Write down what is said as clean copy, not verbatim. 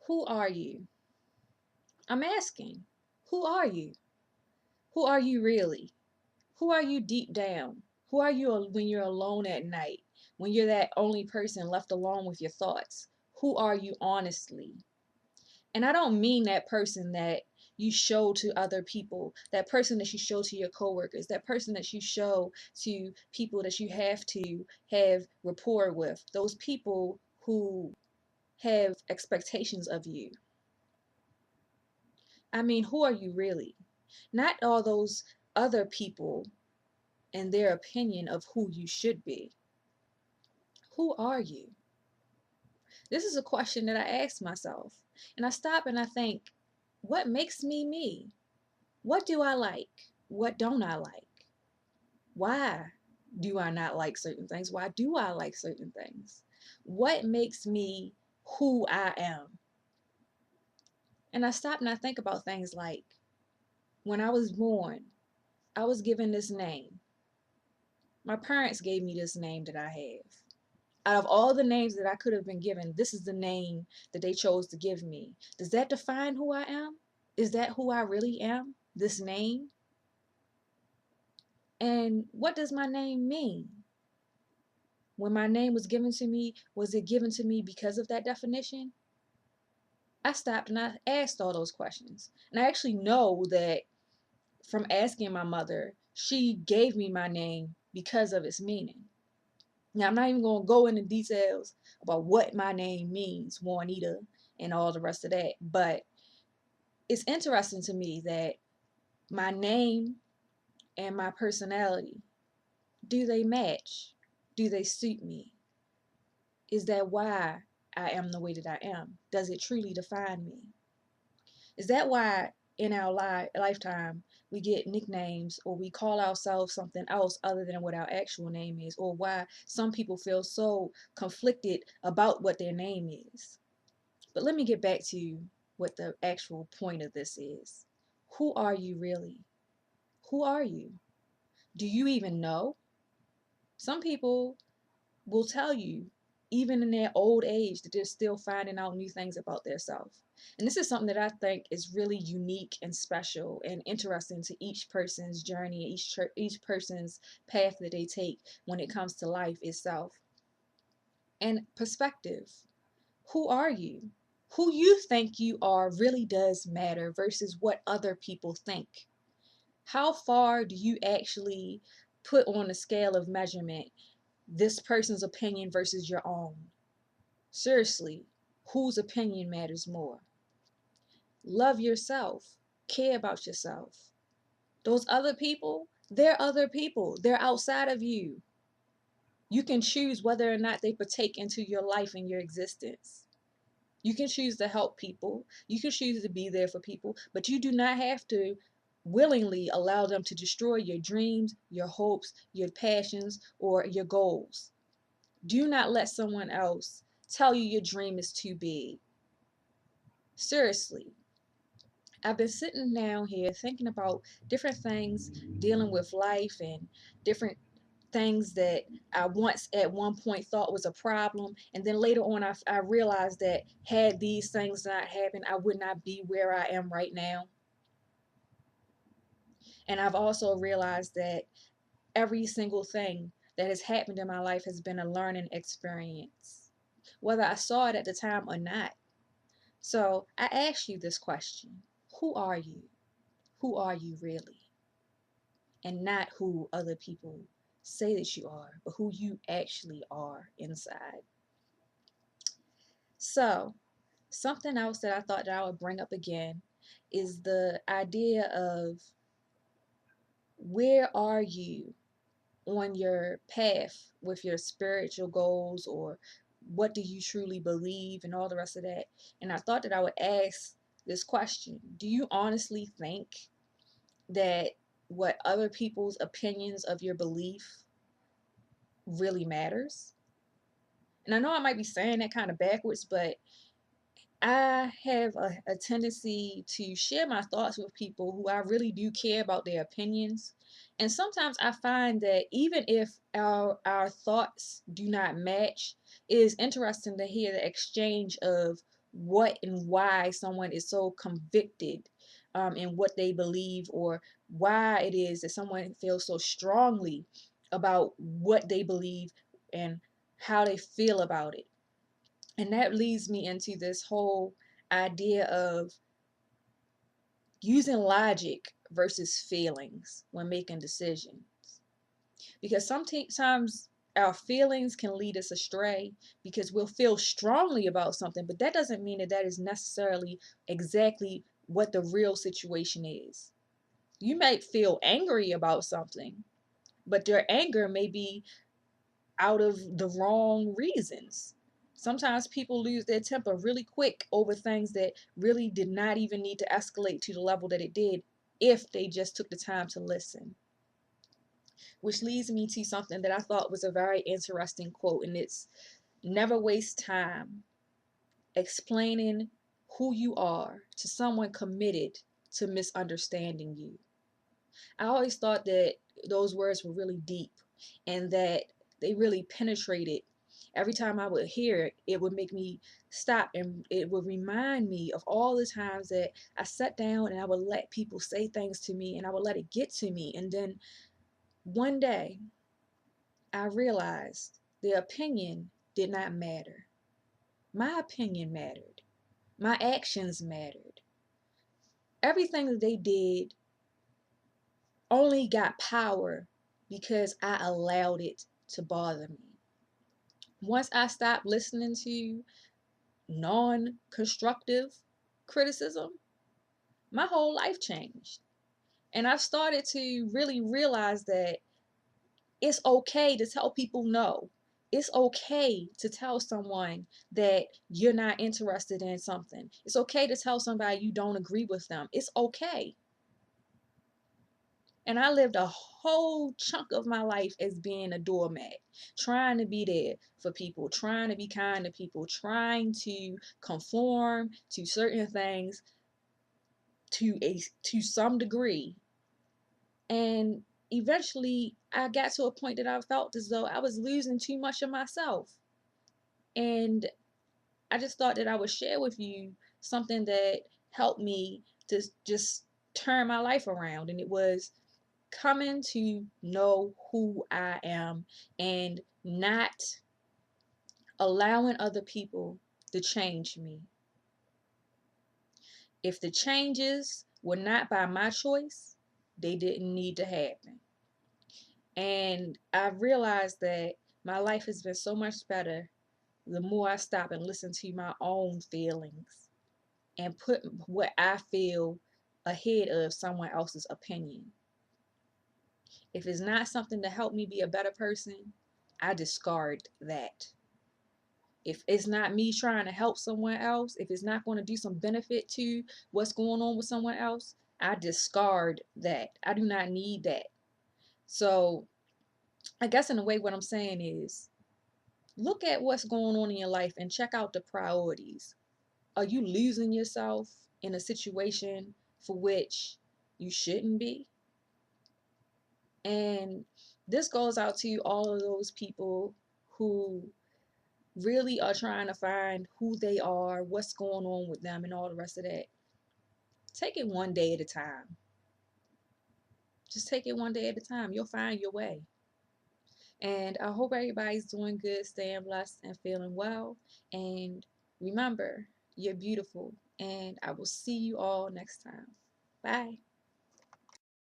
Who are you? I'm asking, who are you? Who are you really? Who are you deep down? Who are you when you're alone at night? When you're that only person left alone with your thoughts? Who are you honestly? And I don't mean that person that you show to other people, that person that you show to your coworkers, that person that you show to people that you have to have rapport with, those people who have expectations of you. I mean, who are you really? Not all those other people and their opinion of who you should be. Who are you? This is a question that I ask myself. And I stop and I think, what makes me me? What do I like? What don't I like? Why do I not like certain things? Why do I like certain things? What makes me who I am? And I stop and I think about things like when I was born, I was given this name. My parents gave me this name that I have. Out of all the names that I could have been given, this is the name that they chose to give me. Does that define who I am? Is that who I really am? This name? And what does my name mean? When my name was given to me, was it given to me because of that definition? I stopped and I asked all those questions. And I actually know that from asking my mother, she gave me my name because of its meaning. Now, I'm not even going to go into details about what my name means, Juanita, and all the rest of that. But it's interesting to me that my name and my personality, do they match? Do they suit me? Is that why I am the way that I am? Does it truly define me? Is that why in our lifetime we get nicknames or we call ourselves something else other than what our actual name is? Or why some people feel so conflicted about what their name is? But let me get back to what the actual point of this is. Who are you really? Who are you? Do you even know? Some people will tell you, even in their old age, that they're still finding out new things about themselves. And this is something that I think is really unique and special and interesting to each person's journey, each person's path that they take when it comes to life itself. And perspective. Who are you? Who you think you are really does matter versus what other people think. How far do you actually put on a scale of measurement this person's opinion versus your own? Seriously, whose opinion matters more? Love yourself. Care about yourself. Those other people, they're other people. They're outside of you. You can choose whether or not they partake into your life and your existence. You can choose to help people. You can choose to be there for people, but you do not have to willingly allow them to destroy your dreams, your hopes, your passions, or your goals. Do not let someone else tell you your dream is too big. Seriously, I've been sitting down here thinking about different things dealing with life and different things that I once at one point thought was a problem. And then later on, I realized that had these things not happened, I would not be where I am right now. And I've also realized that every single thing that has happened in my life has been a learning experience, whether I saw it at the time or not. So I ask you this question. Who are you? Who are you really? And not who other people say that you are, but who you actually are inside. So, something else that I thought that I would bring up again is the idea of where are you on your path with your spiritual goals, or what do you truly believe and all the rest of that. And I thought that I would ask this question. Do you honestly think that what other people's opinions of your belief really matters? And I know I might be saying that kind of backwards, but I have a tendency to share my thoughts with people who I really do care about their opinions. And sometimes I find that even if our thoughts do not match, it is interesting to hear the exchange of what and why someone is so convicted in what they believe, or why it is that someone feels so strongly about what they believe and how they feel about it. And that leads me into this whole idea of using logic versus feelings when making decisions. Because sometimes our feelings can lead us astray because we'll feel strongly about something, but that doesn't mean that that is necessarily exactly what the real situation is. You might feel angry about something, but your anger may be out of the wrong reasons. Sometimes people lose their temper really quick over things that really did not even need to escalate to the level that it did if they just took the time to listen. Which leads me to something that I thought was a very interesting quote, and it's never waste time explaining who you are to someone committed to misunderstanding you. I always thought that those words were really deep and that they really penetrated. Every time I would hear it, it would make me stop, and it would remind me of all the times that I sat down and I would let people say things to me and I would let it get to me. And then one day I realized the opinion did not matter. My opinion mattered. My actions mattered. Everything that they did only got power because I allowed it to bother me. Once I stopped listening to non constructive criticism, my whole life changed. And I've started to really realize that it's okay to tell people no. It's okay to tell someone that you're not interested in something. It's okay to tell somebody you don't agree with them. It's okay. And I lived a whole chunk of my life as being a doormat, trying to be there for people, trying to be kind to people, trying to conform to certain things to some degree. And eventually I got to a point that I felt as though I was losing too much of myself. And I just thought that I would share with you something that helped me to just turn my life around. And it was coming to know who I am and not allowing other people to change me. If the changes were not by my choice, they didn't need to happen. And I realized that my life has been so much better the more I stop and listen to my own feelings and put what I feel ahead of someone else's opinion. If it's not something to help me be a better person, I discard that. If it's not me trying to help someone else, if it's not going to do some benefit to what's going on with someone else, I discard that. I do not need that. So, I guess in a way, what I'm saying is look at what's going on in your life and check out the priorities. Are you losing yourself in a situation for which you shouldn't be? And this goes out to all of those people who really are trying to find who they are, what's going on with them, and all the rest of that. Take it one day at a time. Just take it one day at a time. You'll find your way. And I hope everybody's doing good, staying blessed, and feeling well. And remember, you're beautiful. And I will see you all next time. Bye.